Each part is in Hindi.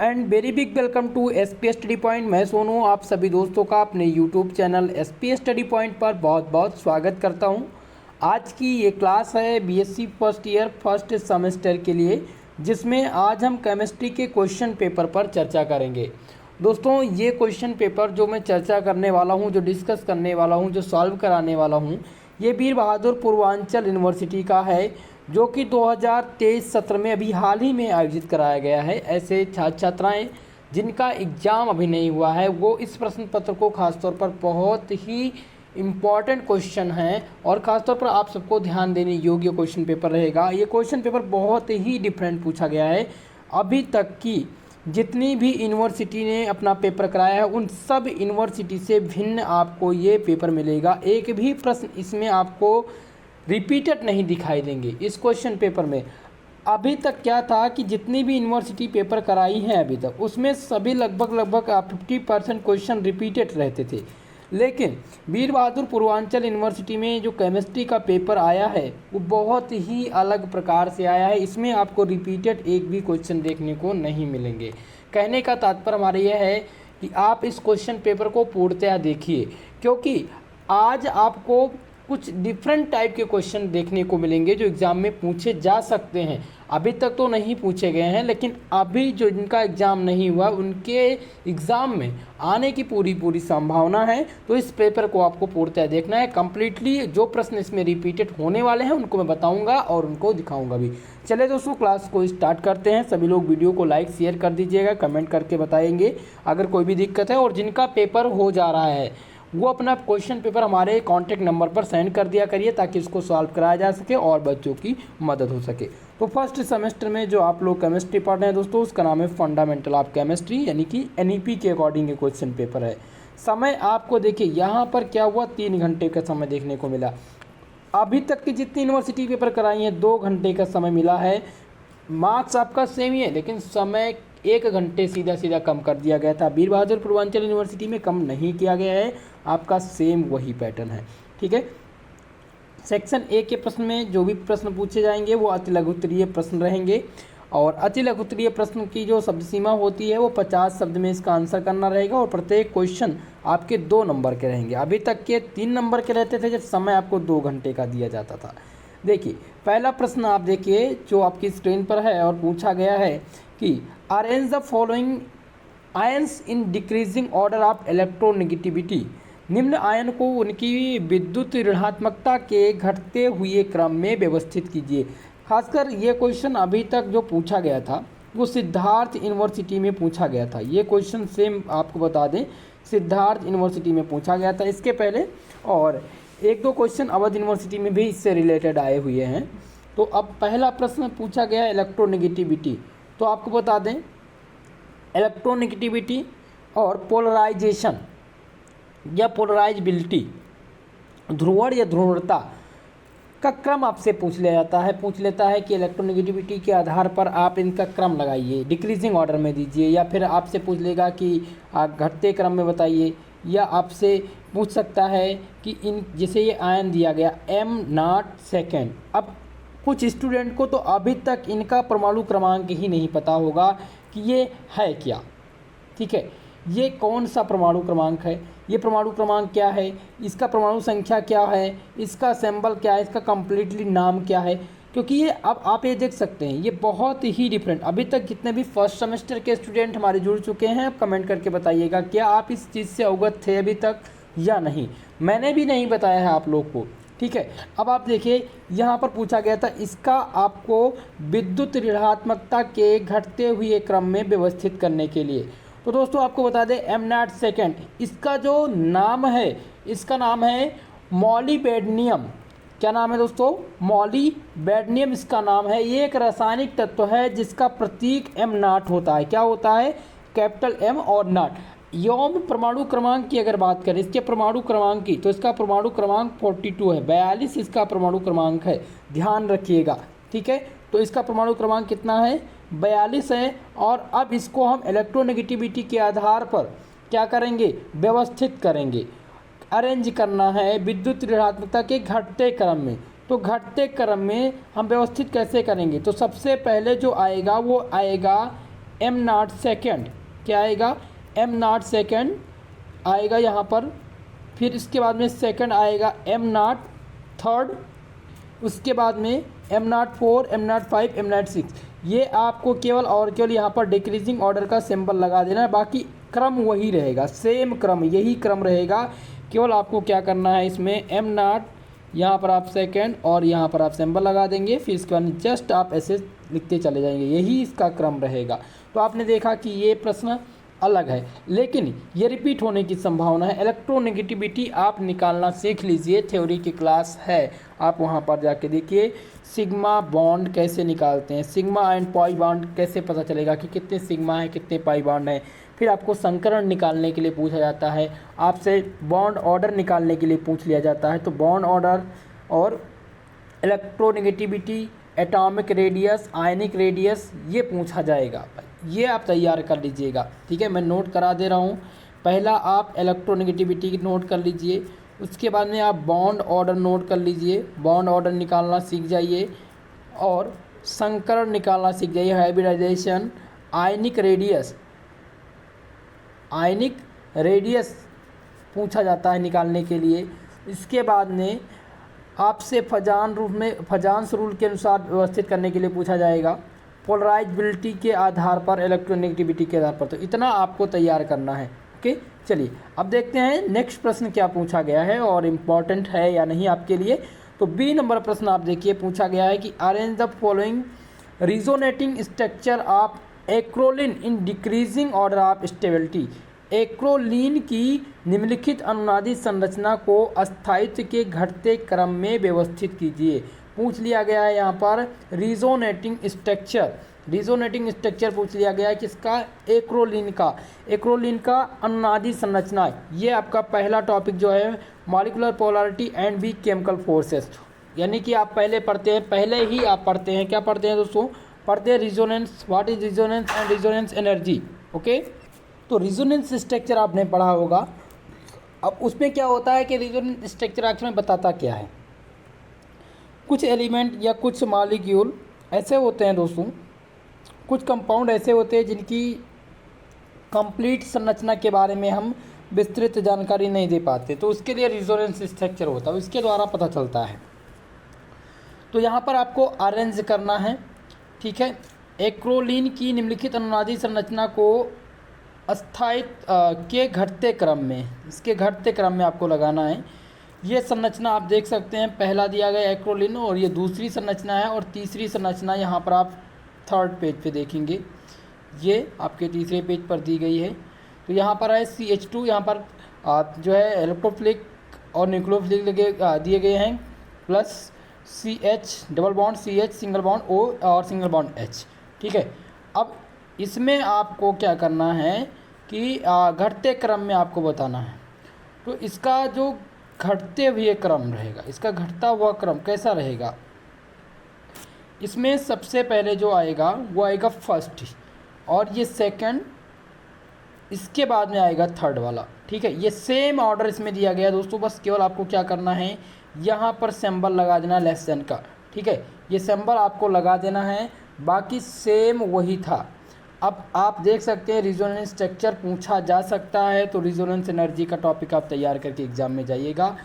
And very big welcome to S P study point. मैं सोनू आप सभी दोस्तों का अपने YouTube channel S P study point पर बहुत बहुत स्वागत करता हूं। आज की ये क्लास है BSc first year first semester के लिए, जिसमें आज हम केमिस्ट्री के क्वेश्चन पेपर पर चर्चा करेंगे। दोस्तों, ये क्वेश्चन पेपर जो मैं चर्चा करने वाला हूँ, जो डिस्कस करने वाला हूँ, जो सॉल्व कराने वाला हूँ, ये वीर बहादुर पूर्वांचल यूनिवर्सिटी का है, जो कि 2023 सत्र में अभी हाल ही में आयोजित कराया गया है। ऐसे छात्र छात्राएँ जिनका एग्ज़ाम अभी नहीं हुआ है, वो इस प्रश्न पत्र को खासतौर पर बहुत ही इम्पॉर्टेंट क्वेश्चन हैं और ख़ासतौर पर आप सबको ध्यान देने योग्य क्वेश्चन पेपर रहेगा। ये क्वेश्चन पेपर बहुत ही डिफरेंट पूछा गया है। अभी तक की जितनी भी यूनिवर्सिटी ने अपना पेपर कराया है, उन सब यूनिवर्सिटी से भिन्न आपको ये पेपर मिलेगा। एक भी प्रश्न इसमें आपको रिपीटेड नहीं दिखाई देंगे। इस क्वेश्चन पेपर में अभी तक क्या था कि जितनी भी यूनिवर्सिटी पेपर कराई हैं अभी तक, उसमें सभी लगभग 50% क्वेश्चन रिपीटेड रहते थे। लेकिन वीर बहादुर पूर्वांचल यूनिवर्सिटी में जो केमिस्ट्री का पेपर आया है, वो बहुत ही अलग प्रकार से आया है। इसमें आपको रिपीटेड एक भी क्वेश्चन देखने को नहीं मिलेंगे। कहने का तात्पर्य हमारा यह है कि आप इस क्वेश्चन पेपर को पूर्णतया देखिए, क्योंकि आज आपको कुछ डिफरेंट टाइप के क्वेश्चन देखने को मिलेंगे जो एग्ज़ाम में पूछे जा सकते हैं। अभी तक तो नहीं पूछे गए हैं, लेकिन अभी जो जिनका एग्ज़ाम नहीं हुआ, उनके एग्ज़ाम में आने की पूरी संभावना है। तो इस पेपर को आपको पूर्णतः देखना है कंप्लीटली। जो प्रश्न इसमें रिपीटेड होने वाले हैं उनको मैं बताऊंगा और उनको दिखाऊंगा भी। चलिए दोस्तों, क्लास को स्टार्ट करते हैं। सभी लोग वीडियो को लाइक शेयर कर दीजिएगा, कमेंट करके बताएंगे अगर कोई भी दिक्कत है। और जिनका पेपर हो जा रहा है वो अपना क्वेश्चन पेपर हमारे कॉन्टैक्ट नंबर पर सेंड कर दिया करिए, ताकि इसको सॉल्व कराया जा सके और बच्चों की मदद हो सके। तो फर्स्ट सेमेस्टर में जो आप लोग केमिस्ट्री पढ़ रहे हैं दोस्तों, उसका नाम है फंडामेंटल ऑफ केमिस्ट्री, यानी कि एनईपी के अकॉर्डिंग ये क्वेश्चन पेपर है। समय आपको देखिए यहाँ पर क्या हुआ, 3 घंटे का समय देखने को मिला। अभी तक की जितनी यूनिवर्सिटी पेपर कराई हैं 2 घंटे का समय मिला है। मार्क्स आपका सेम ही है, लेकिन समय 1 घंटे सीधा कम कर दिया गया था। वीर बहादुर पूर्वांचल यूनिवर्सिटी में कम नहीं किया गया है, आपका सेम वही पैटर्न है। ठीक है, सेक्शन ए के प्रश्न में जो भी प्रश्न पूछे जाएंगे वो अति लघुत्तरीय प्रश्न रहेंगे। और अति लघुत्तरीय प्रश्न की जो शब्द सीमा होती है वो 50 शब्द में इसका आंसर करना रहेगा। और प्रत्येक क्वेश्चन आपके 2 नंबर के रहेंगे। अभी तक के 3 नंबर के रहते थे, जब समय आपको 2 घंटे का दिया जाता था। देखिए, पहला प्रश्न आप देखिए जो आपकी स्क्रीन पर है और पूछा गया है कि arrange the following ions in decreasing order of electronegativity. निम्न आयन को उनकी विद्युत ऋणात्मकता के घटते हुए क्रम में व्यवस्थित कीजिए। खासकर ये क्वेश्चन अभी तक जो पूछा गया था वो सिद्धार्थ यूनिवर्सिटी में पूछा गया था। ये क्वेश्चन सेम आपको बता दें, सिद्धार्थ यूनिवर्सिटी में पूछा गया था इसके पहले। और 1-2 क्वेश्चन अवध यूनिवर्सिटी में भी इससे रिलेटेड आए हुए हैं। तो अब पहला प्रश्न पूछा गया है इलेक्ट्रोनेगेटिविटी। तो आपको बता दें, इलेक्ट्रोनेगेटिविटी और पोलराइजेशन या पोलराइजेबिलिटी, ध्रुवण या ध्रुवणता का क्रम आपसे पूछ लेता है कि इलेक्ट्रोनेगेटिविटी के आधार पर आप इनका क्रम लगाइए, डिक्रीजिंग ऑर्डर में दीजिए, या फिर आपसे पूछ लेगा कि घटते क्रम में बताइए, या आपसे पूछ सकता है कि इन जैसे ये आयन दिया गया m0 सेकेंड। अब कुछ स्टूडेंट को तो अभी तक इनका परमाणु क्रमांक ही नहीं पता होगा कि ये है क्या। ठीक है, ये कौन सा परमाणु क्रमांक है, ये परमाणु क्रमांक क्या है, इसका परमाणु संख्या क्या है, इसका सिंबल क्या है, इसका कम्प्लीटली नाम क्या है। क्योंकि ये अब आप ये देख सकते हैं, ये बहुत ही डिफरेंट। अभी तक जितने भी फर्स्ट सेमेस्टर के स्टूडेंट हमारे जुड़ चुके हैं, आप कमेंट करके बताइएगा क्या आप इस चीज़ से अवगत थे अभी तक या नहीं। मैंने भी नहीं बताया है आप लोग को। ठीक है, अब आप देखिए यहाँ पर पूछा गया था इसका आपको विद्युत ऋणात्मकता के घटते हुए क्रम में व्यवस्थित करने के लिए। तो दोस्तों आपको बता दें m0 सेकेंड, इसका जो नाम है, इसका नाम है मॉलिबेडनियम। क्या नाम है दोस्तों? मॉलिबेडनियम इसका नाम है। ये एक रासायनिक तत्व है जिसका प्रतीक m0 होता है। क्या होता है? कैपिटल M और नॉट। यौम परमाणु क्रमांक की अगर बात करें, इसके परमाणु क्रमांक की, तो इसका परमाणु क्रमांक 42 है, 42 इसका परमाणु क्रमांक है, ध्यान रखिएगा। ठीक है, तो इसका परमाणु क्रमांक कितना है? 42 है। और अब इसको हम इलेक्ट्रोनेगेटिविटी के आधार पर क्या करेंगे? व्यवस्थित करेंगे, अरेंज करना है विद्युत ऋणात्मकता के घटते क्रम में। तो घटते क्रम में हम व्यवस्थित कैसे करेंगे? तो सबसे पहले जो आएगा वो आएगा एम नॉट सेकेंड, क्या आएगा, एम नॉट सेकेंड आएगा यहाँ पर। फिर इसके बाद में सेकंड आएगा एम नॉट थर्ड, उसके बाद में am not four, am not five, am not six. ये आपको केवल और केवल यहाँ पर डिक्रीजिंग ऑर्डर का सिंबल लगा देना है, बाकी क्रम वही रहेगा, सेम क्रम, यही क्रम रहेगा। केवल आपको क्या करना है, इसमें एम नॉट यहाँ पर आप सेकंड और यहाँ पर आप सिंबल लगा देंगे, फिर इसके बाद जस्ट आप ऐसे लिखते चले जाएंगे, यही इसका क्रम रहेगा। तो आपने देखा कि ये प्रश्न अलग है, लेकिन ये रिपीट होने की संभावना है। इलेक्ट्रोनेगेटिविटी आप निकालना सीख लीजिए, थ्योरी की क्लास है, आप वहाँ पर जाके देखिए सिग्मा बॉन्ड कैसे निकालते हैं, सिग्मा एंड पाई बॉन्ड कैसे पता चलेगा कि कितने सिग्मा है कितने पाई बॉन्ड है। फिर आपको संकरण निकालने के लिए पूछा जाता है, आपसे बॉन्ड ऑर्डर निकालने के लिए पूछ लिया जाता है। तो बॉन्ड ऑर्डर और electronegativity, atomic radius, ionic radius, ये पूछा जाएगा, ये आप तैयार कर लीजिएगा। ठीक है, मैं नोट करा दे रहा हूँ। पहला आप इलेक्ट्रोनेगेटिविटी नोट कर लीजिए, उसके बाद में आप बॉन्ड ऑर्डर नोट कर लीजिए, बॉन्ड ऑर्डर निकालना सीख जाइए और संकरण निकालना सीख जाइए, hybridization. Ionic radius, ionic radius पूछा जाता है निकालने के लिए। इसके बाद में आपसे फजान्स रूल के अनुसार व्यवस्थित करने के लिए पूछा जाएगा, पोलराइजेबिलिटी के आधार पर, इलेक्ट्रोनेगेटिविटी के आधार पर। तो इतना आपको तैयार करना है। ओके, चलिए अब देखते हैं नेक्स्ट प्रश्न क्या पूछा गया है और इम्पॉर्टेंट है या नहीं आपके लिए। तो बी नंबर प्रश्न आप देखिए, पूछा गया है कि arrange the following resonating structure of acrolein in decreasing order of stability. Acrolein की निम्नलिखित अनुनादी संरचना को अस्थायित्व के घटते क्रम में व्यवस्थित कीजिए। पूछ लिया गया है यहाँ पर रिजोनेटिंग स्ट्रक्चर, रिजोनेटिंग स्ट्रक्चर पूछ लिया गया है किसका, एक्रोलीन का, एक्रोलीन का अनुनादी संरचना। ये आपका पहला टॉपिक जो है molecular polarity and weak chemical forces, यानी कि आप पहले पढ़ते हैं, पहले ही आप पढ़ते हैं, क्या पढ़ते हैं दोस्तों, पढ़ते हैं resonance, what is resonance and resonance energy. Okay, तो रिजोनेंस स्ट्रक्चर आपने पढ़ा होगा। अब उसमें क्या होता है कि रिजोनेंस स्ट्रक्चर आखिर में बताता क्या है, कुछ एलिमेंट या कुछ मॉलिक्यूल ऐसे होते हैं दोस्तों, कुछ कंपाउंड ऐसे होते हैं जिनकी कंप्लीट संरचना के बारे में हम विस्तृत जानकारी नहीं दे पाते, तो उसके लिए रिजोनेंस स्ट्रक्चर होता है, उसके द्वारा पता चलता है। तो यहाँ पर आपको अरेंज करना है। ठीक है, एक्रोलीन की निम्नलिखित अनुनादी संरचना को अस्थायित्व के घटते क्रम में, इसके घटते क्रम में आपको लगाना है। ये संरचना आप देख सकते हैं, पहला दिया गया एक्रोलीन और ये दूसरी संरचना है, और तीसरी संरचना यहाँ पर आप थर्ड पेज पे देखेंगे, ये आपके तीसरे पेज पर दी गई है। तो यहाँ पर है CH2, यहाँ पर जो है इलेक्ट्रोफिलिक और न्यूक्लियोफिलिक दिए गए हैं, plus CH double bond CH, single bond O और सिंगल बॉन्ड H। ठीक है, अब इसमें आपको क्या करना है कि घटते क्रम में आपको बताना है। तो इसका जो घटते हुए क्रम रहेगा, इसका घटता हुआ क्रम कैसा रहेगा, इसमें सबसे पहले जो आएगा वो आएगा फर्स्ट, और ये सेकंड, इसके बाद में आएगा थर्ड वाला। ठीक है, ये सेम ऑर्डर इसमें दिया गया दोस्तों, बस केवल आपको क्या करना है, यहाँ पर सिंबल लगा देना लेस देन का। ठीक है, ये सिंबल आपको लगा देना है, बाकी सेम वही था। अब आप देख सकते हैं रिजोनेंस स्ट्रक्चर पूछा जा सकता है, तो रिजोनेंस एनर्जी का टॉपिक आप तैयार करके एग्जाम में जाइएगा।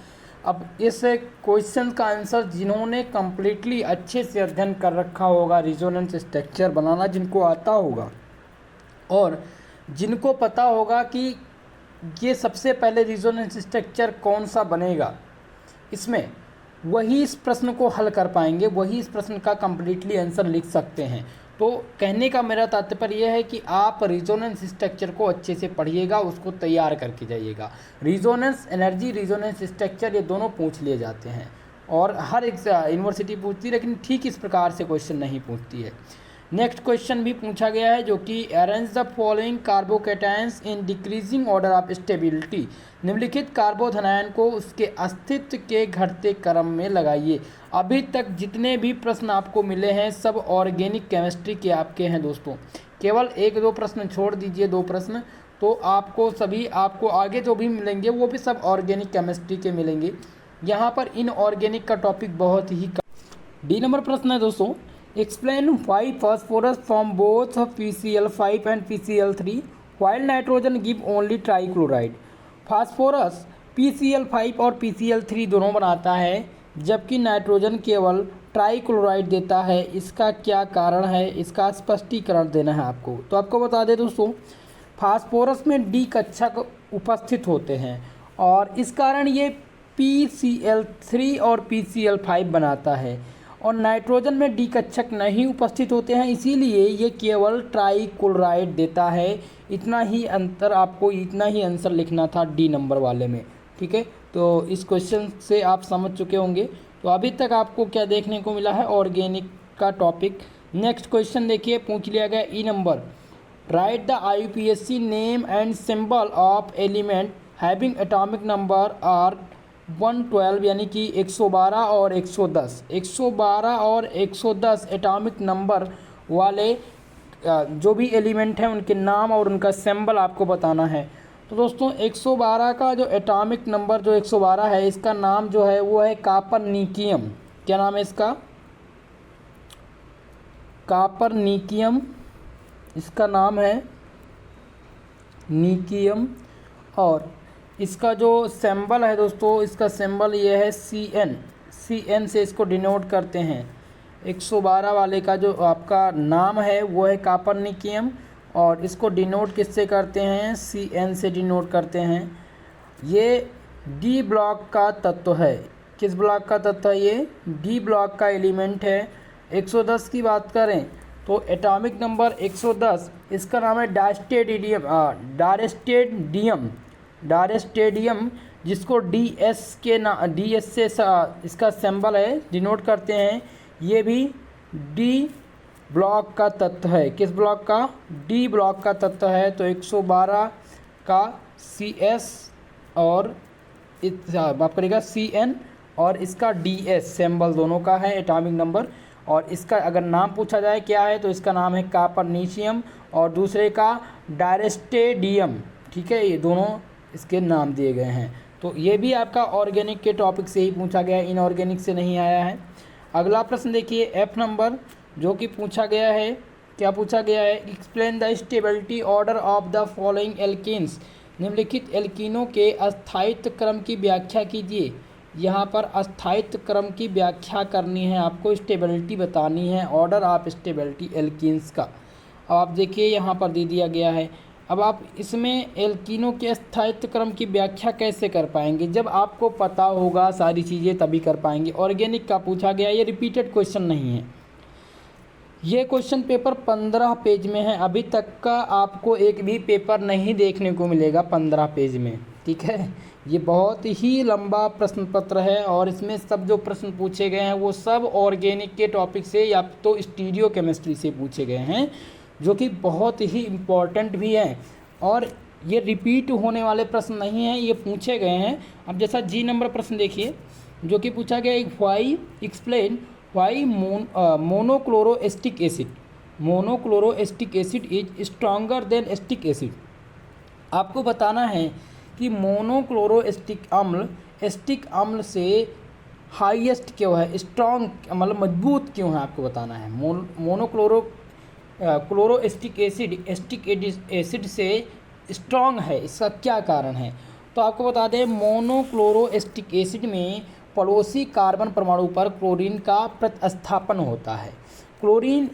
अब इस क्वेश्चन का आंसर जिन्होंने कम्प्लीटली अच्छे से अध्ययन कर रखा होगा रिजोनेंस स्ट्रक्चर बनाना, जिनको आता होगा और जिनको पता होगा कि ये सबसे पहले रिजोनेंस स्ट्रक्चर कौन सा बनेगा, इसमें वही इस प्रश्न को हल कर पाएंगे, वही इस प्रश्न का कम्प्लीटली आंसर लिख सकते हैं। तो कहने का मेरा तात्पर्य यह है कि आप रिजोनेंस स्ट्रक्चर को अच्छे से पढ़िएगा, उसको तैयार करके जाइएगा। रिजोनेंस एनर्जी, रिजोनेंस स्ट्रक्चर, ये दोनों पूछ लिए जाते हैं और हर एक यूनिवर्सिटी पूछती है, लेकिन ठीक इस प्रकार से क्वेश्चन नहीं पूछती है। नेक्स्ट क्वेश्चन भी पूछा गया है जो कि arrange the following carbocations in decreasing order of stability. निम्नलिखित कार्बोधनायन को उसके अस्तित्व के घटते क्रम में लगाइए। अभी तक जितने भी प्रश्न आपको मिले हैं सब ऑर्गेनिक केमिस्ट्री के आपके हैं दोस्तों, केवल एक दो प्रश्न छोड़ दीजिए, दो प्रश्न, तो आपको सभी, आपको आगे जो भी मिलेंगे वो भी सब ऑर्गेनिक केमिस्ट्री के मिलेंगे। यहाँ पर इनऑर्गेनिक का टॉपिक बहुत ही डी नंबर प्रश्न है दोस्तों, explain why phosphorus from both PCl5 and PCl3 while nitrogen give only trichloride. Phosphorus PCl5 और PCl3 दोनों बनाता है, जबकि नाइट्रोजन केवल ट्राईक्लोराइड देता है। इसका क्या कारण है, इसका स्पष्टीकरण देना है आपको। तो आपको बता दें दोस्तों, फास्फोरस में डी कक्षक उपस्थित होते हैं और इस कारण ये PCl3 और PCl5 बनाता है, और नाइट्रोजन में डी कक्षक नहीं उपस्थित होते हैं, इसीलिए ये केवल ट्राईक्लोराइड देता है। इतना ही अंतर, आपको इतना ही आंसर लिखना था डी नंबर वाले में। ठीक है, तो इस क्वेश्चन से आप समझ चुके होंगे। तो अभी तक आपको क्या देखने को मिला है, ऑर्गेनिक का टॉपिक। नेक्स्ट क्वेश्चन देखिए, पूछ लिया गया ई number, write the IUPAC name and symbol of element having atomic number are 112, यानी कि 112 और 110। 112 और 110 एटॉमिक नंबर वाले जो भी एलिमेंट हैं उनके नाम और उनका सिंबल आपको बताना है। तो दोस्तों 112 का जो एटॉमिक नंबर जो 112 है, इसका नाम जो है वो है कॉपरनिकियम। क्या नाम है इसका? कॉपरनिकियम इसका नाम है, निकियम। और इसका जो सिंबल है दोस्तों, इसका सिंबल ये है CN से इसको डिनोट करते हैं। 112 वाले का जो आपका नाम है वो है कॉपरनिकियम, और इसको डिनोट किससे करते हैं? CN से डिनोट करते हैं। ये डी ब्लॉक का तत्व है। किस ब्लॉक का तत्व है ये? डी ब्लॉक का एलिमेंट है। 110 की बात करें तो एटॉमिक नंबर 110, इसका नाम है डायस्टेडियम, जिसको DS से इसका सिंबल है, डिनोट करते हैं। ये भी डी ब्लॉक का तत्व है। किस ब्लॉक का? डी ब्लॉक का तत्व है। तो 112 का CS और बात करेगा CN, और इसका DS सिंबल दोनों का है एटॉमिक नंबर। और इसका अगर नाम पूछा जाए क्या है, तो इसका नाम है कॉपरनिशियम, और दूसरे का डायस्टेडियम। ठीक है, ये दोनों इसके नाम दिए गए हैं। तो ये भी आपका ऑर्गेनिक के टॉपिक से ही पूछा गया है, इनऑर्गेनिक से नहीं आया है। अगला प्रश्न देखिए, F नंबर, जो कि पूछा गया है। क्या पूछा गया है? Explain the stability order of the following alkenes. निम्नलिखित एल्कीनों के अस्थायित्व क्रम की व्याख्या कीजिए। यहाँ पर अस्थायित्व क्रम की व्याख्या करनी है आपको, स्टेबिलिटी बतानी है, ऑर्डर ऑफ स्टेबिलिटी एल्कीन्स का। अब आप देखिए यहाँ पर दे दिया गया है। अब आप इसमें एल्कीनों के अस्थायित्व क्रम की व्याख्या कैसे कर पाएंगे? जब आपको पता होगा सारी चीज़ें तभी कर पाएंगे। ऑर्गेनिक का पूछा गया, ये रिपीटेड क्वेश्चन नहीं है। ये क्वेश्चन पेपर 15 पेज में है। अभी तक का आपको एक भी पेपर नहीं देखने को मिलेगा 15 पेज में। ठीक है, ये बहुत ही लंबा प्रश्न पत्र है, और इसमें सब जो प्रश्न पूछे गए हैं वो सब ऑर्गेनिक के टॉपिक से या तो स्टीरियो केमिस्ट्री से पूछे गए हैं, जो कि बहुत ही इम्पॉर्टेंट भी है। और ये रिपीट होने वाले प्रश्न नहीं हैं, ये पूछे गए हैं। अब जैसा जी नंबर प्रश्न देखिए, जो कि पूछा गया है, why explain why monochloroacetic acid is stronger than acetic acid. आपको बताना है कि मोनोक्लोरोएस्टिक अम्ल एस्टिक अम्ल से हाईएस्ट क्यों है, स्ट्रॉन्ग मतलब मजबूत क्यों है, आपको बताना है। क्लोरोएस्टिक एसिड एस्टिक एसिड से स्ट्रॉन्ग है, इसका क्या कारण है? तो आपको बता दें, मोनोक्लोरोएस्टिक एसिड में पड़ोसी कार्बन परमाणु पर क्लोरीन का प्रतिस्थापन होता है। क्लोरीन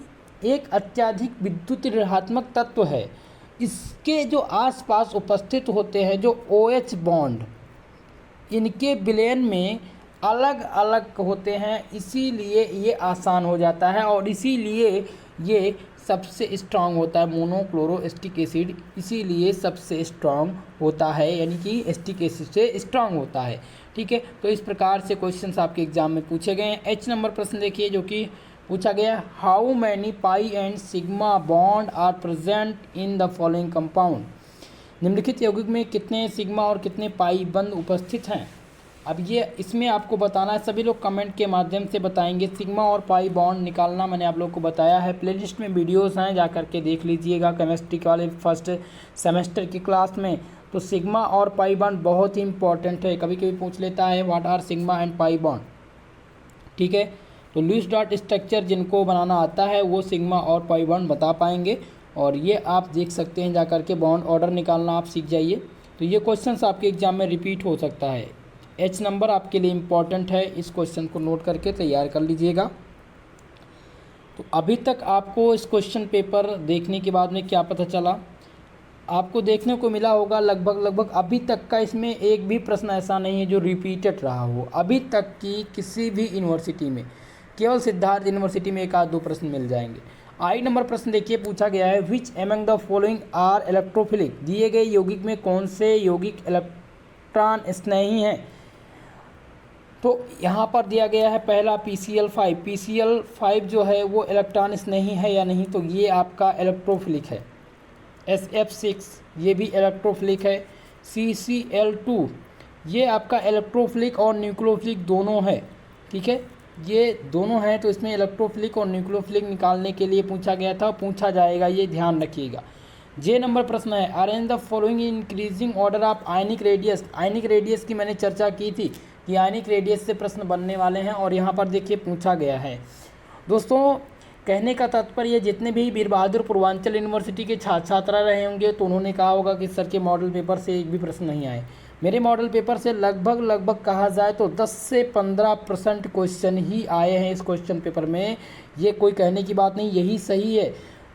एक अत्यधिक विद्युत ऋणात्मक तत्व है। इसके जो आसपास उपस्थित होते हैं जो OH बॉन्ड, इनके विलयन में अलग अलग होते हैं, इसीलिए ये आसान हो जाता है, और इसीलिए ये सबसे स्ट्रांग होता है। मोनोक्लोरोएस्टिक एसिड इसीलिए सबसे स्ट्रांग होता है, यानी कि एस्टिक एसिड से स्ट्रांग होता है। ठीक है, तो इस प्रकार से क्वेश्चंस आपके एग्जाम में पूछे गए हैं। H नंबर प्रश्न देखिए, जो कि पूछा गया, how many pi and sigma bond are present in the following compound. निम्नलिखित यौगिक में कितने सिग्मा और कितने पाई बंध उपस्थित हैं। अब ये इसमें आपको बताना है, सभी लोग कमेंट के माध्यम से बताएंगे। सिग्मा और पाई बॉन्ड निकालना मैंने आप लोग को बताया है, प्लेलिस्ट में वीडियोस हैं, जा करके देख लीजिएगा केमिस्ट्री वाले फर्स्ट सेमेस्टर की क्लास में। तो सिग्मा और पाई बॉन्ड बहुत ही इंपॉर्टेंट है, कभी कभी पूछ लेता है what are sigma and pi bond. ठीक है, तो लुईस डॉट स्ट्रक्चर जिनको बनाना आता है वो सिग्मा और पाई बॉन्ड बता पाएंगे। और ये आप देख सकते हैं, जा कर के बॉन्ड ऑर्डर निकालना आप सीख जाइए। तो ये क्वेश्चंस आपके एग्जाम में रिपीट हो सकता है। एच नंबर आपके लिए इम्पॉर्टेंट है, इस क्वेश्चन को नोट करके तैयार कर लीजिएगा। तो अभी तक आपको इस क्वेश्चन पेपर देखने के बाद में क्या पता चला, आपको देखने को मिला होगा लगभग अभी तक का इसमें एक भी प्रश्न ऐसा नहीं है जो रिपीटेड रहा हो। अभी तक की किसी भी यूनिवर्सिटी में, केवल सिद्धार्थ यूनिवर्सिटी में एक आध दो प्रश्न मिल जाएंगे। आई नंबर प्रश्न देखिए, पूछा गया है which among the following are electrophilic. दिए गए यौगिक में कौन से यौगिक इलेक्ट्रॉन स्नेही हैं। तो यहाँ पर दिया गया है पहला PCl5। PCl5 जो है वो इलेक्ट्रॉन स्नेही है या नहीं, तो ये आपका इलेक्ट्रोफिलिक है। SF6 ये भी इलेक्ट्रोफिलिक है। CCl2 ये आपका इलेक्ट्रोफिलिक और न्यूक्लियोफिलिक दोनों है, ठीक है, ये दोनों हैं। तो इसमें इलेक्ट्रोफिलिक और न्यूक्लियोफिलिक निकालने के लिए पूछा गया था, पूछा जाएगा, ये ध्यान रखिएगा। जे नंबर प्रश्न है arrange the following increasing order of ionic radius. Ionic radius की मैंने चर्चा की थी कि आयनिक रेडियस से प्रश्न बनने वाले हैं, और यहाँ पर देखिए पूछा गया है। दोस्तों कहने का तात्पर्य, जितने भी वीर बहादुर पूर्वांचल यूनिवर्सिटी के छात्र छात्रा रहे होंगे तो उन्होंने कहा होगा कि सर के मॉडल पेपर से एक भी प्रश्न नहीं आए। मेरे मॉडल पेपर से लगभग कहा जाए तो 10 से 15% क्वेश्चन ही आए हैं इस क्वेश्चन पेपर में। ये कोई कहने की बात नहीं, यही सही है।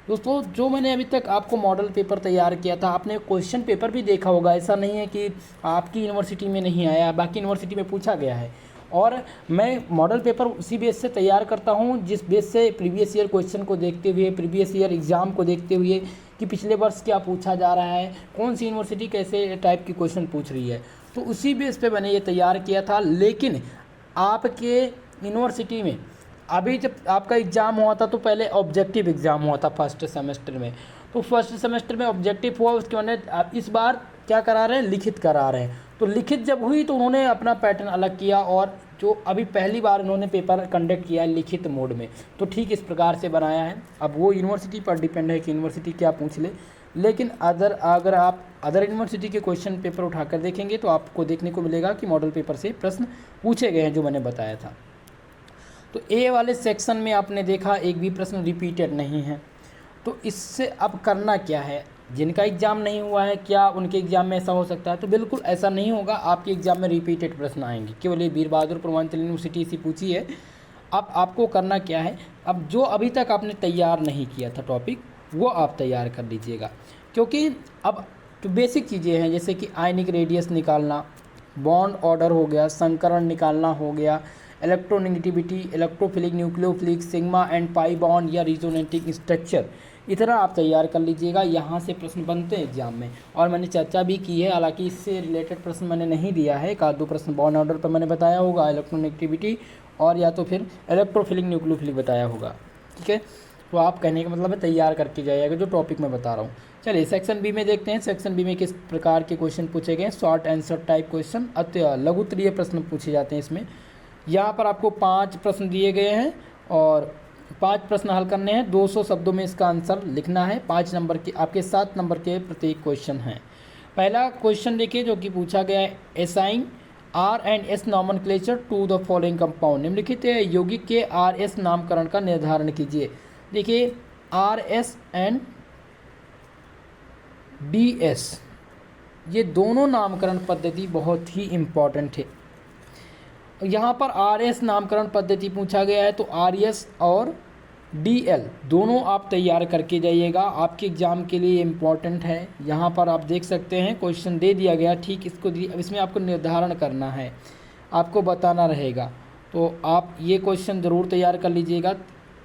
दोस्तों जो मैंने अभी तक आपको मॉडल पेपर तैयार किया था, आपने क्वेश्चन पेपर भी देखा होगा, ऐसा नहीं है कि आपकी यूनिवर्सिटी में नहीं आया, बाकी यूनिवर्सिटी में पूछा गया है। और मैं मॉडल पेपर उसी बेस से तैयार करता हूँ जिस बेस से प्रीवियस ईयर क्वेश्चन को देखते हुए, प्रीवियस ईयर एग्ज़ाम को देखते हुए कि पिछले वर्ष क्या पूछा जा रहा है, कौन सी यूनिवर्सिटी कैसे टाइप की क्वेश्चन पूछ रही है, तो उसी बेस पे मैंने ये तैयार किया था। लेकिन आपके यूनिवर्सिटी में अभी जब आपका एग्ज़ाम हुआ था तो पहले ऑब्जेक्टिव एग्ज़ाम हुआ था फर्स्ट सेमेस्टर में, तो फर्स्ट सेमेस्टर में ऑब्जेक्टिव हुआ, उसके बाद आप इस बार क्या करा रहे हैं, लिखित करा रहे हैं। तो लिखित जब हुई तो उन्होंने अपना पैटर्न अलग किया, और जो अभी पहली बार उन्होंने पेपर कंडक्ट किया है लिखित मोड में, तो ठीक इस प्रकार से बनाया है। अब वो यूनिवर्सिटी पर डिपेंड है कि यूनिवर्सिटी क्या पूछ ले। लेकिन अगर आप अदर यूनिवर्सिटी के क्वेश्चन पेपर उठाकर देखेंगे तो आपको देखने को मिलेगा कि मॉडल पेपर से प्रश्न पूछे गए हैं जो मैंने बताया था। तो ए वाले सेक्शन में आपने देखा एक भी प्रश्न रिपीटेड नहीं है। तो इससे अब करना क्या है, जिनका एग्ज़ाम नहीं हुआ है क्या उनके एग्ज़ाम में ऐसा हो सकता है, तो बिल्कुल ऐसा नहीं होगा। आपके एग्ज़ाम में रिपीटेड प्रश्न आएंगे, केवल ये वीर बहादुर पूर्वांचल यूनिवर्सिटी से पूछी है। अब आपको करना क्या है, अब जो अभी तक आपने तैयार नहीं किया था टॉपिक वो आप तैयार कर लीजिएगा, क्योंकि अब तो बेसिक चीज़ें हैं जैसे कि आयनिक रेडियस निकालना, बॉन्ड ऑर्डर हो गया, संकरण निकालना हो गया, electronegativity, electrophilic, nucleophilic, sigma and pi bond या रिजोनेटिक स्ट्रक्चर, इतना आप तैयार कर लीजिएगा। यहाँ से प्रश्न बनते हैं एग्जाम में, और मैंने चर्चा भी की है, हालांकि इससे रिलेटेड प्रश्न मैंने नहीं दिया है। एक आध दो प्रश्न बॉन्ड ऑर्डर पर मैंने बताया होगा, इलेक्ट्रोनेगेटिविटी और या तो फिर इलेक्ट्रोफिलिक, न्यूक्लियोफिलिक बताया होगा, ठीक है। तो आप कहने का मतलब है तैयार करके जाइएगा जो टॉपिक मैं बता रहा हूँ। चलिए सेक्शन बी में देखते हैं, सेक्शन बी में किस प्रकार के क्वेश्चन पूछे गए। शॉर्ट आंसर टाइप क्वेश्चन, लघुत्तरीय प्रश्न पूछे जाते हैं इसमें। यहाँ पर आपको 5 प्रश्न दिए गए हैं और 5 प्रश्न हल करने हैं, 200 शब्दों में इसका आंसर लिखना है। 5 नंबर के आपके 7 नंबर के प्रत्येक क्वेश्चन हैं। पहला क्वेश्चन देखिए जो कि पूछा गया है, assign R&S nomenclature to the following compound. निम्नलिखित यौगिक के RS नामकरण का निर्धारण कीजिए। देखिए RS एंड DS ये दोनों नामकरण पद्धति बहुत ही इम्पॉर्टेंट है। यहाँ पर RS नामकरण पद्धति पूछा गया है, तो RS और DL दोनों आप तैयार करके जाइएगा, आपके एग्ज़ाम के लिए इम्पॉर्टेंट है। यहाँ पर आप देख सकते हैं क्वेश्चन दे दिया गया, ठीक इसको अब इसमें आपको निर्धारण करना है, आपको बताना रहेगा। तो आप ये क्वेश्चन ज़रूर तैयार कर लीजिएगा,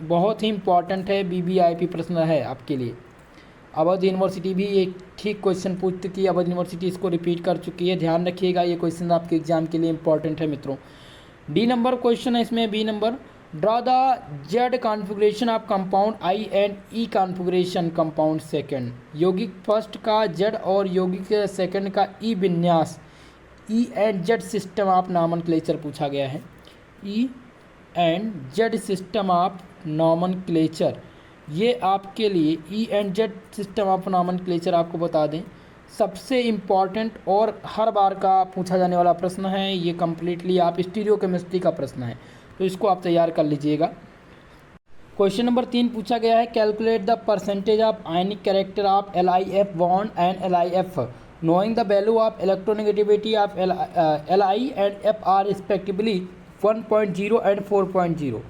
बहुत ही इम्पॉर्टेंट है, BBIP प्रश्न है आपके लिए। अवध यूनिवर्सिटी भी एक ठीक क्वेश्चन पूछ चुकी है, अवध यूनिवर्सिटी इसको रिपीट कर चुकी है, ध्यान रखिएगा, ये क्वेश्चन आपके एग्जाम के लिए इंपॉर्टेंट है मित्रों। डी नंबर क्वेश्चन है इसमें, B number, draw the Z configuration of compound I and E configuration compound second. यौगिक फर्स्ट का जेड और यौगिक सेकंड का ई विन्यास, E and Z system of nomenclature पूछा गया है। E and Z system of nomenclature, ये आपके लिए E and Z system of nomenclature आपको बता दें सबसे इम्पॉर्टेंट और हर बार का पूछा जाने वाला प्रश्न है। ये कम्प्लीटली आप स्टीरियोकेमिस्ट्री का प्रश्न है, तो इसको आप तैयार कर लीजिएगा। क्वेश्चन नंबर 3 पूछा गया है, calculate the percentage of ionic character of LiF bond and LiF knowing the value of electronegativity of Li and Fr respectively 1.0 and 4.0।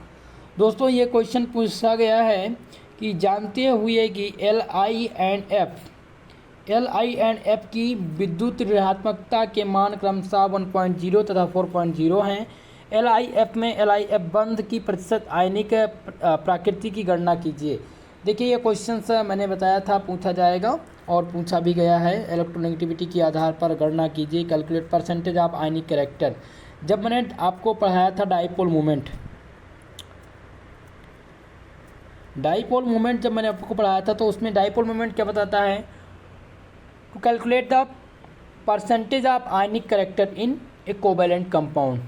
दोस्तों ये क्वेश्चन पूछा गया है कि जानते हुए कि Li एंड F की विद्युत ऋणात्मकता के मान क्रमशः 1.0 तथा 4.0 हैं। LiF में LiF बंध की प्रतिशत आयनिक प्रकृति की गणना कीजिए। देखिए ये क्वेश्चन मैंने बताया था पूछा जाएगा और पूछा भी गया है। इलेक्ट्रोनेगेटिविटी के आधार पर गणना कीजिए, calculate percentage of ionic character. जब मैंने आपको पढ़ाया था डाइपोल मोमेंट जब मैंने आपको पढ़ाया था तो उसमें डाइपोल मोमेंट क्या बताता है, to calculate the percentage of ionic character in a covalent compound.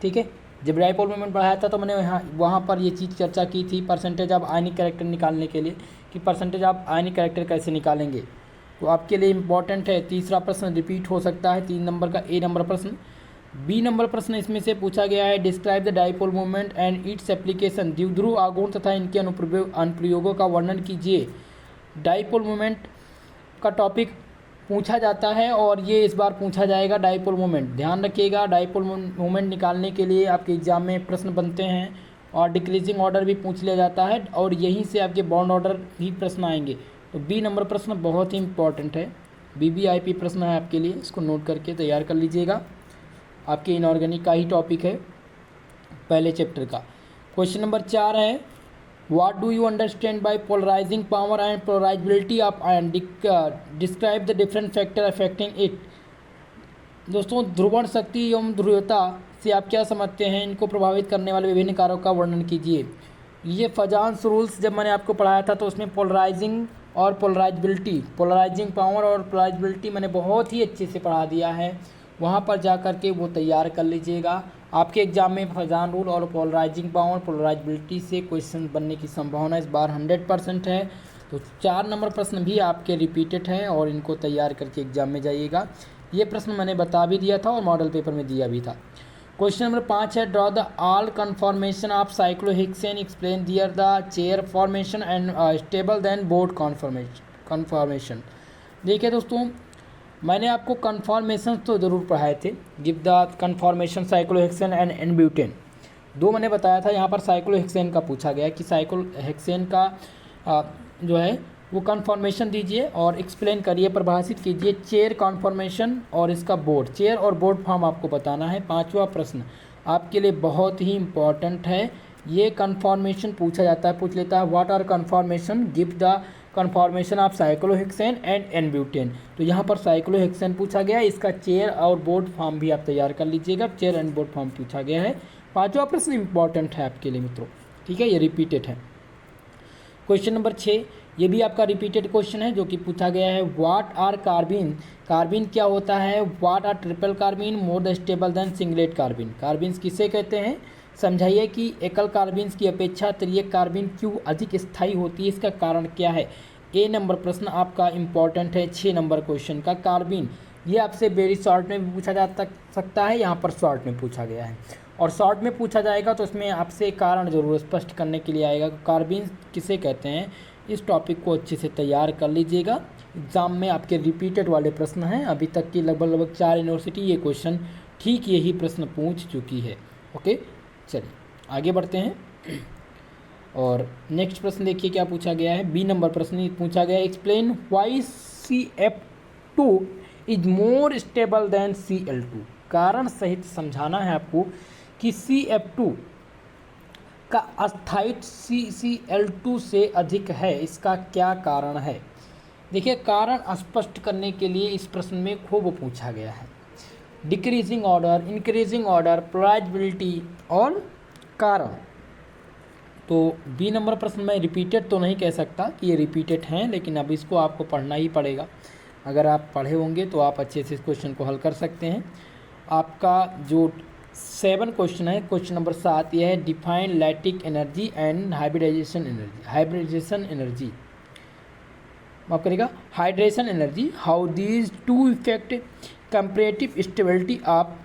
ठीक है, जब डाइपोल मोमेंट पढ़ाया था तो मैंने वहाँ पर ये चीज़ चर्चा की थी परसेंटेज ऑफ आयनिक कैरेक्टर निकालने के लिए कि परसेंटेज ऑफ आयनिक कैरेक्टर कैसे निकालेंगे। तो आपके लिए इम्पॉर्टेंट है। तीसरा प्रश्न रिपीट हो सकता है, 3 नंबर का A नंबर प्रश्न। B नंबर प्रश्न इसमें से पूछा गया है, describe the dipole moment and its application. द्विध्रुव आघूर्ण तथा इनके अनुप्रयोगों का वर्णन कीजिए। डाइपोल मोमेंट का टॉपिक पूछा जाता है और ये इस बार पूछा जाएगा डाइपोल मोमेंट। ध्यान रखिएगा, डाइपोल मोमेंट निकालने के लिए आपके एग्जाम में प्रश्न बनते हैं और डिक्रीजिंग ऑर्डर भी पूछ लिया जाता है और यहीं से आपके बॉन्ड ऑर्डर भी प्रश्न आएंगे। तो B नंबर प्रश्न बहुत ही इंपॉर्टेंट है, BBIP प्रश्न है आपके लिए, इसको नोट करके तैयार कर लीजिएगा। आपके इनऑर्गेनिक का ही टॉपिक है, पहले चैप्टर का। क्वेश्चन नंबर 4 है, What do you understand by polarizing power and polarizability of ion? Describe the different factor affecting it. दोस्तों ध्रुवण शक्ति एवं ध्रुवीयता से आप क्या समझते हैं, इनको प्रभावित करने वाले विभिन्न कारकों का वर्णन कीजिए। ये फजान्स रूल्स जब मैंने आपको पढ़ाया था तो उसमें पोलराइजिंग और पोलराइजिंग पावर और पोलराइजिबिलिटी मैंने बहुत ही अच्छे से पढ़ा दिया है, वहाँ पर जा कर के वो तैयार कर लीजिएगा। आपके एग्जाम में फजान रूल और पोलराइजिंग पावर पोलराइजिबिलिटी से क्वेश्चन बनने की संभावना इस बार 100% है। तो 4 नंबर प्रश्न भी आपके रिपीटेड हैं और इनको तैयार करके एग्जाम में जाइएगा। ये प्रश्न मैंने बता भी दिया था और मॉडल पेपर में दिया भी था। क्वेश्चन नंबर 5 है, draw the all conformation of cyclohexane, explain their the chair formation and stable then boat conformation. देखिए दोस्तों, मैंने आपको कन्फॉर्मेशन तो ज़रूर पढ़ाए थे, give the conformation cyclohexane and n butane, 2 मैंने बताया था। यहाँ पर साइक्लोहेक्सेन का पूछा गया कि साइक्लोहेक्सेन का जो है वो कन्फॉर्मेशन दीजिए और एक्सप्लेन करिए, परिभाषित कीजिए चेयर कन्फॉर्मेशन और इसका बोर्ड, चेयर और बोर्ड फॉर्म आपको बताना है। 5वां प्रश्न आपके लिए बहुत ही इम्पॉर्टेंट है, ये कन्फॉर्मेशन पूछा जाता है, पूछ लेता है what are conformation, give the conformation of cyclohexane and n butane. तो यहाँ पर साइक्लोहेक्सेन पूछा गया है, इसका चेयर और बोर्ड फॉर्म भी आप तैयार कर लीजिएगा, चेयर एंड बोर्ड फॉर्म पूछा गया है। 5वां प्रश्न इंपॉर्टेंट है आपके लिए मित्रों, ठीक है, ये रिपीटेड है। क्वेश्चन नंबर 6, ये भी आपका रिपीटेड क्वेश्चन है जो कि पूछा गया है, व्हाट आर कार्बिन, कार्बिन क्या होता है, what are triplet carbene more stable than singlet carbene, carbenes किसे कहते हैं, समझाइए कि एकल कार्बिन्स की अपेक्षा त्रिएक कार्बिन क्यों अधिक स्थायी होती है, इसका कारण क्या है। A नंबर प्रश्न आपका इम्पॉर्टेंट है, 6 नंबर क्वेश्चन का। कार्बिन ये आपसे वेरी शॉर्ट में भी पूछा जा सकता है, यहाँ पर शॉर्ट में पूछा गया है और शॉर्ट में पूछा जाएगा तो इसमें आपसे कारण जरूर स्पष्ट करने के लिए आएगा, कार्बिन किसे कहते हैं। इस टॉपिक को अच्छे से तैयार कर लीजिएगा, एग्ज़ाम में आपके रिपीटेड वाले प्रश्न हैं। अभी तक की लगभग 4 यूनिवर्सिटी ये क्वेश्चन ठीक यही प्रश्न पूछ चुकी है। ओके, चलिए आगे बढ़ते हैं और नेक्स्ट प्रश्न देखिए क्या पूछा गया है। B नंबर प्रश्न पूछा गया है, explain why CF2 is more stable then Cl2, कारण सहित समझाना है आपको कि CF2 का अस्थायित्व Cl2 से अधिक है, इसका क्या कारण है। देखिए कारण स्पष्ट करने के लिए इस प्रश्न में खूब पूछा गया है, decreasing order, increasing order, polarisability और कारण। तो B नंबर प्रश्न में रिपीटेड तो नहीं कह सकता कि ये रिपीटेड हैं, लेकिन अब इसको आपको पढ़ना ही पड़ेगा। अगर आप पढ़े होंगे तो आप अच्छे से इस क्वेश्चन को हल कर सकते हैं। आपका जो 7 क्वेश्चन है, क्वेश्चन नंबर 7 ये है, define lattice energy and hybridization energy, माफ करेगा, hydration energy, how these to affect comparative stability of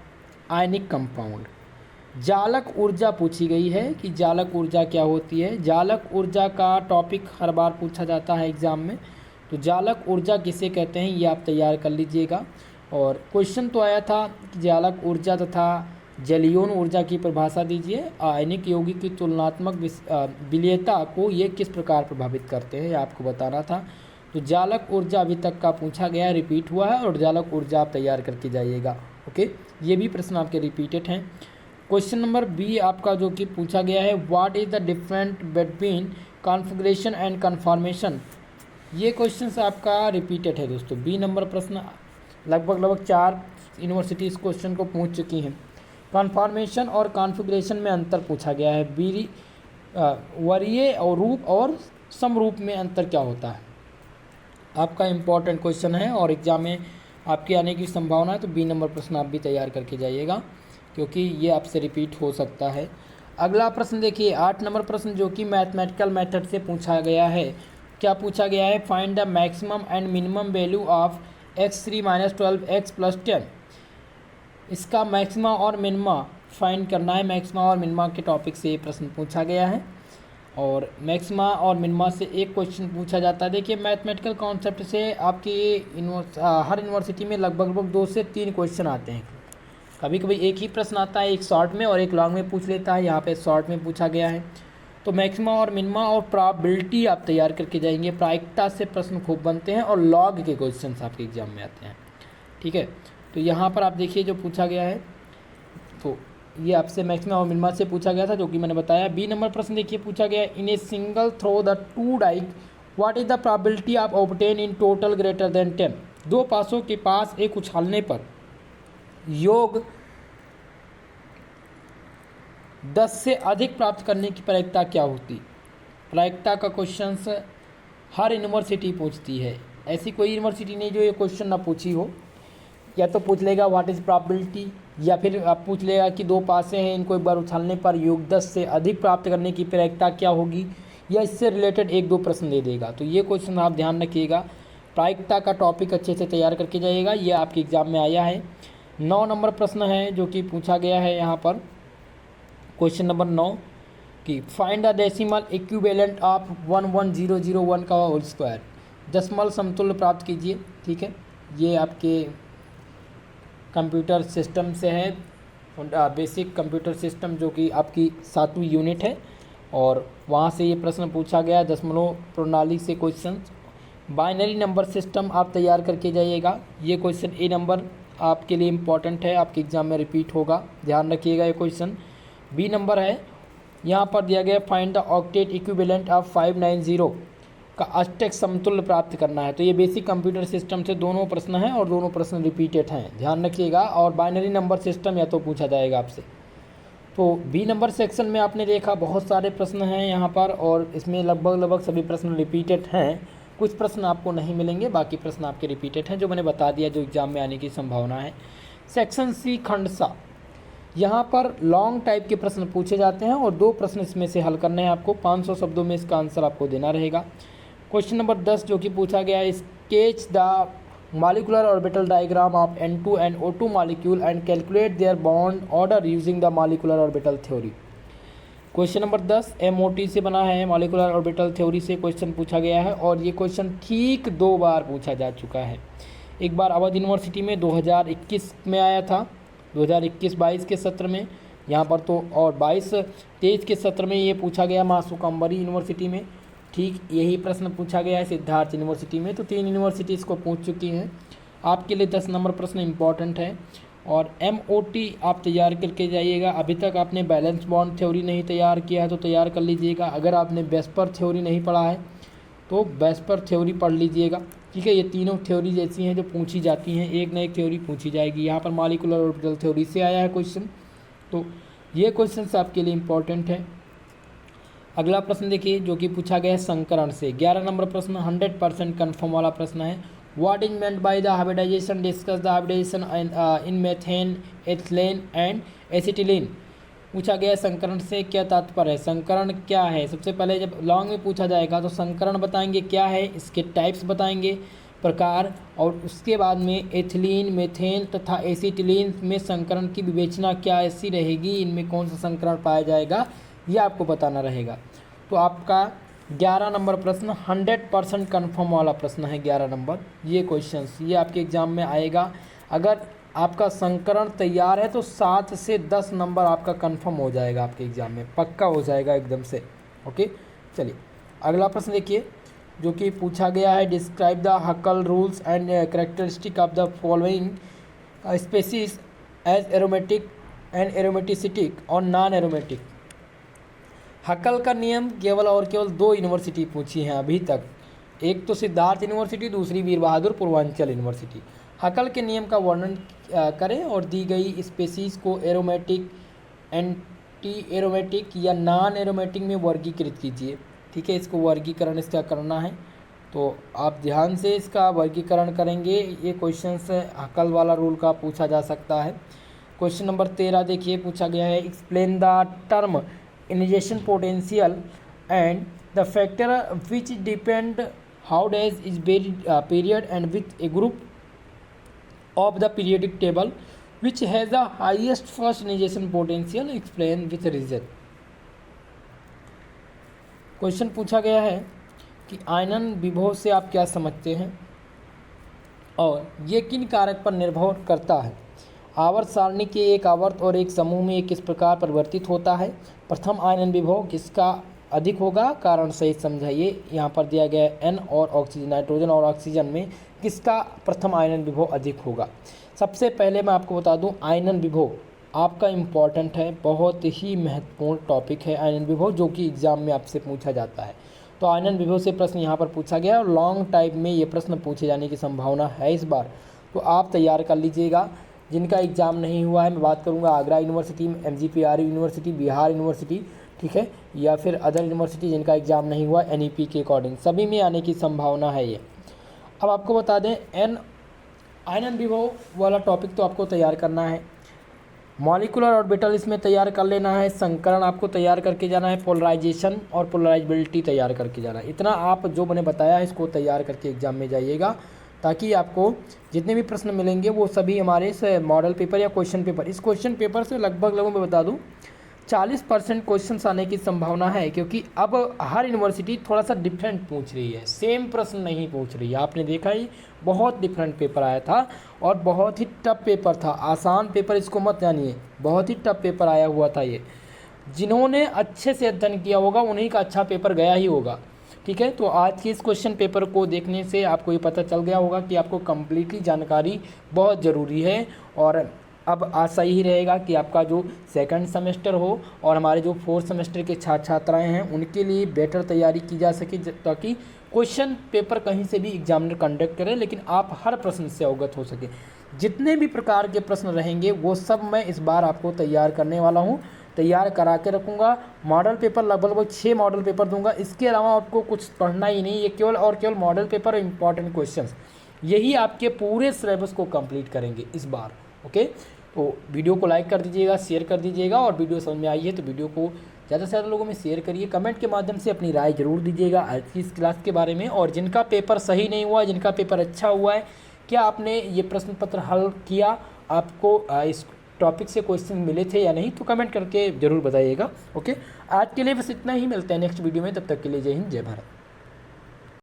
ionic compound. जालक ऊर्जा पूछी गई है कि जालक ऊर्जा क्या होती है। जालक ऊर्जा का टॉपिक हर बार पूछा जाता है एग्ज़ाम में, तो जालक ऊर्जा किसे कहते हैं ये आप तैयार कर लीजिएगा। और क्वेश्चन तो आया था कि जालक ऊर्जा तथा जलीयोन ऊर्जा की परिभाषा दीजिए। आयनिक यौगिक की तुलनात्मक विलेयता को ये किस प्रकार प्रभावित करते हैं, ये आपको बताना था। तो जालक ऊर्जा अभी तक का पूछा गया है, रिपीट हुआ है, और जालक ऊर्जा आप तैयार करके जाइएगा। ओके, ये भी प्रश्न आपके रिपीटेड हैं। क्वेश्चन नंबर बी आपका जो कि पूछा गया है, what is the different between configuration and conformation. ये क्वेश्चन आपका रिपीटेड है दोस्तों। बी नंबर प्रश्न लगभग 4 यूनिवर्सिटी इस क्वेश्चन को पूछ चुकी हैं। कन्फॉर्मेशन और कॉन्फ़िगरेशन में अंतर पूछा गया है। वरीय और रूप और समरूप में अंतर क्या होता है, आपका इम्पॉर्टेंट क्वेश्चन है और एग्जाम में आपके आने की संभावना है। तो बी नंबर प्रश्न आप भी तैयार करके जाइएगा, क्योंकि ये आपसे रिपीट हो सकता है। अगला प्रश्न देखिए, 8 नंबर प्रश्न जो कि मैथमेटिकल मेथड से पूछा गया है। क्या पूछा गया है, find the maximum and minimum value of x3 - 12 x + 10। इसका मैक्सिमा और मिनिमा फाइंड करना है। मैक्सिमा और मिनिमा के टॉपिक से ये प्रश्न पूछा गया है, और मैक्सिमा और मिनिमा से एक क्वेश्चन पूछा जाता है। देखिए, मैथमेटिकल कॉन्सेप्ट से आपकी हर यूनिवर्सिटी में लगभग 2 से 3 क्वेश्चन आते हैं। कभी कभी एक ही प्रश्न आता है, एक शॉर्ट में और एक लॉन्ग में पूछ लेता है। यहाँ पे शॉर्ट में पूछा गया है। तो मैक्सिमा और मिनिमा और प्रोबेबिलिटी आप तैयार करके जाएंगे। प्रायिकता से प्रश्न खूब बनते हैं और लॉग के क्वेश्चन आपके एग्जाम में आते हैं। ठीक है, तो यहाँ पर आप देखिए जो पूछा गया है, तो ये आपसे मैक्सिमा और मिनिमा से पूछा गया था, जो कि मैंने बताया। बी नंबर प्रश्न देखिए पूछा गया, in a single throw the two dice what is the probability of obtaining total greater than 10। 2 पासों के पास एक उछालने पर योग 10 से अधिक प्राप्त करने की प्रायिकता क्या होती। प्रायिकता का क्वेश्चन हर यूनिवर्सिटी पूछती है, ऐसी कोई यूनिवर्सिटी नहीं जो ये क्वेश्चन ना पूछी हो। या तो पूछ लेगा व्हाट इज़ प्रोबेबिलिटी, या फिर आप पूछ लेगा कि 2 पासे हैं, इनको एक बार उछालने पर योग 10 से अधिक प्राप्त करने की प्रायिकता क्या होगी, या इससे रिलेटेड 1-2 प्रश्न दे देगा। तो ये क्वेश्चन आप ध्यान रखिएगा, प्रायिकता का टॉपिक अच्छे से तैयार करके जाइएगा। ये आपके एग्जाम में आया है। 9 नंबर प्रश्न है जो कि पूछा गया है यहाँ पर, क्वेश्चन नंबर 9 कि find the decimal equivalent of 11001 का होल स्क्वायर। दशमलव समतुल्य प्राप्त कीजिए। ठीक है, ये आपके कंप्यूटर सिस्टम से है, बेसिक कंप्यूटर सिस्टम जो कि आपकी 7वीं यूनिट है, और वहाँ से ये प्रश्न पूछा गया। दशमलव प्रणाली से क्वेश्चन। बाइनरी नंबर सिस्टम आप तैयार करके जाइएगा। ये क्वेश्चन ए नंबर आपके लिए इम्पॉर्टेंट है, आपके एग्जाम में रिपीट होगा, ध्यान रखिएगा ये क्वेश्चन। बी नंबर है, यहाँ पर दिया गया find the octet equivalent of 590 का अष्टक समतुल्य प्राप्त करना है। तो ये बेसिक कंप्यूटर सिस्टम से दोनों प्रश्न हैं और दोनों प्रश्न रिपीटेड हैं, ध्यान रखिएगा। और बाइनरी नंबर सिस्टम या तो पूछा जाएगा आपसे। तो बी नंबर सेक्शन में आपने देखा बहुत सारे प्रश्न हैं यहाँ पर, और इसमें लगभग सभी प्रश्न रिपीटेड हैं। कुछ प्रश्न आपको नहीं मिलेंगे, बाकी प्रश्न आपके रिपीटेड हैं, जो मैंने बता दिया, जो एग्जाम में आने की संभावना है। सेक्शन सी खंड सा, यहाँ पर लॉन्ग टाइप के प्रश्न पूछे जाते हैं और 2 प्रश्न इसमें से हल करने हैं आपको। 500 शब्दों में इसका आंसर आपको देना रहेगा। क्वेश्चन नंबर 10 जो कि पूछा गया है, sketch the molecular orbital diagram of N2 and O2 molecule and calculate their bond order using the molecular orbital theory. Question number 10 MOT से बना है, मॉलिक्यूलर ऑर्बिटल थ्योरी से क्वेश्चन पूछा गया है, और ये क्वेश्चन ठीक 2 बार पूछा जा चुका है। एक बार अवध यूनिवर्सिटी में 2021 में आया था, 2021-22 के सत्र में यहाँ पर, तो और 22-23 के सत्र में ये पूछा गया महासुकम्बरी यूनिवर्सिटी में। ठीक यही प्रश्न पूछा गया है सिद्धार्थ यूनिवर्सिटी में। तो 3 यूनिवर्सिटी इसको पूछ चुकी हैं। आपके लिए 10 नंबर प्रश्न इंपॉर्टेंट है, और MOT आप तैयार करके जाइएगा। अभी तक आपने बैलेंस बॉन्ड थ्योरी नहीं तैयार किया है तो तैयार कर लीजिएगा। अगर आपने वेस्पर थ्योरी नहीं पढ़ा है तो वेस्पर थ्योरी पढ़ लीजिएगा। ठीक है, ये तीनों थ्योरीज ऐसी हैं जो पूछी जाती हैं, एक न एक थ्योरी पूछी जाएगी। यहाँ पर मॉलिक्यूलर ऑर्बिटल थ्योरी से आया है क्वेश्चन, तो ये क्वेश्चन आपके लिए इम्पॉर्टेंट है। अगला प्रश्न देखिए जो कि पूछा गया है संकरण से। 11 नंबर प्रश्न 100% कन्फर्म वाला प्रश्न है। What is meant by the hybridization, discuss the hybridization in methane, ethylene and acetylene. पूछा गया संकरण से क्या तात्पर्य है, संकरण क्या है। सबसे पहले जब लॉन्ग में पूछा जाएगा तो संकरण बताएंगे क्या है, इसके टाइप्स बताएंगे, प्रकार और उसके बाद में एथिलीन, मेथेन तथा एसिटिलीन में संकरण की विवेचना क्या ऐसी रहेगी, इनमें कौन सा संकरण पाया जाएगा, ये आपको बताना रहेगा। तो आपका 11 नंबर प्रश्न 100% कन्फर्म वाला प्रश्न है। 11 नंबर ये क्वेश्चंस ये आपके एग्जाम में आएगा। अगर आपका संकरण तैयार है तो 7 से 10 नंबर आपका कन्फर्म हो जाएगा, आपके एग्जाम में पक्का हो जाएगा एकदम से। ओके, चलिए अगला प्रश्न देखिए जो कि पूछा गया है। Describe the Huckel rules and characteristic of the following species as aromatic and aromaticity और नॉन एरोमेटिक। हकल का नियम केवल और केवल 2 यूनिवर्सिटी पूछी हैं अभी तक, एक तो सिद्धार्थ यूनिवर्सिटी, दूसरी वीर बहादुर पूर्वांचल यूनिवर्सिटी। हकल के नियम का वर्णन करें और दी गई स्पेसीज को एरोमेटिक, एंटी एरोमेटिक या नॉन एरोमेटिक में वर्गीकृत कीजिए। ठीक है, इसको वर्गीकरण इसका करना है, तो आप ध्यान से इसका वर्गीकरण करेंगे। ये क्वेश्चन से हकल वाला रूल का पूछा जा सकता है। क्वेश्चन नंबर 13 देखिए पूछा गया है। Explain the term initiation potential and the factor which depend how days is period and with A group of the periodic table which has the highest first initiation potential, explain with reason। Question पूछा गया है कि आयनन विभव से आप क्या समझते हैं और ये किन कारक पर निर्भर करता है। आवर्त सारणी के एक आवर्त और एक समूह में किस प्रकार परिवर्तित होता है। प्रथम आयनन विभव किसका अधिक होगा, कारण सहित समझाइए। यहाँ पर दिया गया है एन और ऑक्सीजन, नाइट्रोजन और ऑक्सीजन में किसका प्रथम आयनन विभव अधिक होगा। सबसे पहले मैं आपको बता दूं आयनन विभव आपका इम्पॉर्टेंट है, बहुत ही महत्वपूर्ण टॉपिक है आयनन विभव, जो कि एग्जाम में आपसे पूछा जाता है। तो आयनन विभव से प्रश्न यहाँ पर पूछा गया और लॉन्ग टाइम में ये प्रश्न पूछे जाने की संभावना है इस बार, तो आप तैयार कर लीजिएगा। जिनका एग्ज़ाम नहीं हुआ है मैं बात करूँगा Agra university, MGPRU university, Bihar university, ठीक है, या फिर अदर यूनिवर्सिटी जिनका एग्ज़ाम नहीं हुआ NEP के अकॉर्डिंग, सभी में आने की संभावना है ये। अब आपको बता दें आयनन विभव वाला टॉपिक तो आपको तैयार करना है। मॉलिकुलर ऑर्बिटल इसमें तैयार कर लेना है, संकरण आपको तैयार करके जाना है, पोलराइजेशन और पोलराइजेबिलिटी तैयार करके जाना है। इतना आप जो मैंने बताया है इसको तैयार करके एग्जाम में जाइएगा, ताकि आपको जितने भी प्रश्न मिलेंगे वो सभी हमारे से मॉडल पेपर या क्वेश्चन पेपर, इस क्वेश्चन पेपर से लगभग मैं बता दूँ 40% क्वेश्चंस आने की संभावना है, क्योंकि अब हर यूनिवर्सिटी थोड़ा सा डिफरेंट पूछ रही है, सेम प्रश्न नहीं पूछ रही है। आपने देखा ही बहुत डिफरेंट पेपर आया था और बहुत ही टफ पेपर था, आसान पेपर इसको मत जानिए, बहुत ही टफ पेपर आया हुआ था ये। जिन्होंने अच्छे से अध्ययन किया होगा उन्हीं का अच्छा पेपर गया ही होगा। ठीक है, तो आज के इस क्वेश्चन पेपर को देखने से आपको ये पता चल गया होगा कि आपको कम्प्लीटली जानकारी बहुत ज़रूरी है। और अब आशा ही रहेगा कि आपका जो सेकंड सेमेस्टर हो और हमारे जो 4th सेमेस्टर के छात्र छात्राएँ हैं उनके लिए बेटर तैयारी की जा सके, ताकि क्वेश्चन पेपर कहीं से भी एग्जामिनर कंडक्ट करे लेकिन आप हर प्रश्न से अवगत हो सके। जितने भी प्रकार के प्रश्न रहेंगे वो सब मैं इस बार आपको तैयार करने वाला हूँ, तैयार करा के रखूँगा। मॉडल पेपर लगभग 6 मॉडल पेपर दूंगा, इसके अलावा आपको कुछ पढ़ना ही नहीं, ये केवल और केवल मॉडल पेपर और इम्पॉर्टेंट क्वेश्चन यही आपके पूरे सिलेबस को कंप्लीट करेंगे इस बार। ओके, तो वीडियो को लाइक कर दीजिएगा, शेयर कर दीजिएगा, और वीडियो समझ में आई है तो वीडियो को ज़्यादा से ज़्यादा लोगों में शेयर करिए। कमेंट के माध्यम से अपनी राय जरूर दीजिएगा आज की इस क्लास के बारे में। और जिनका पेपर सही नहीं हुआ है, जिनका पेपर अच्छा हुआ है, क्या आपने ये प्रश्न पत्र हल किया, आपको इस टॉपिक से क्वेश्चन मिले थे या नहीं, तो कमेंट करके ज़रूर बताइएगा। ओके, आज के लिए बस इतना ही, मिलते हैं नेक्स्ट वीडियो में, तब तक के लिए जय हिंद जय भारत।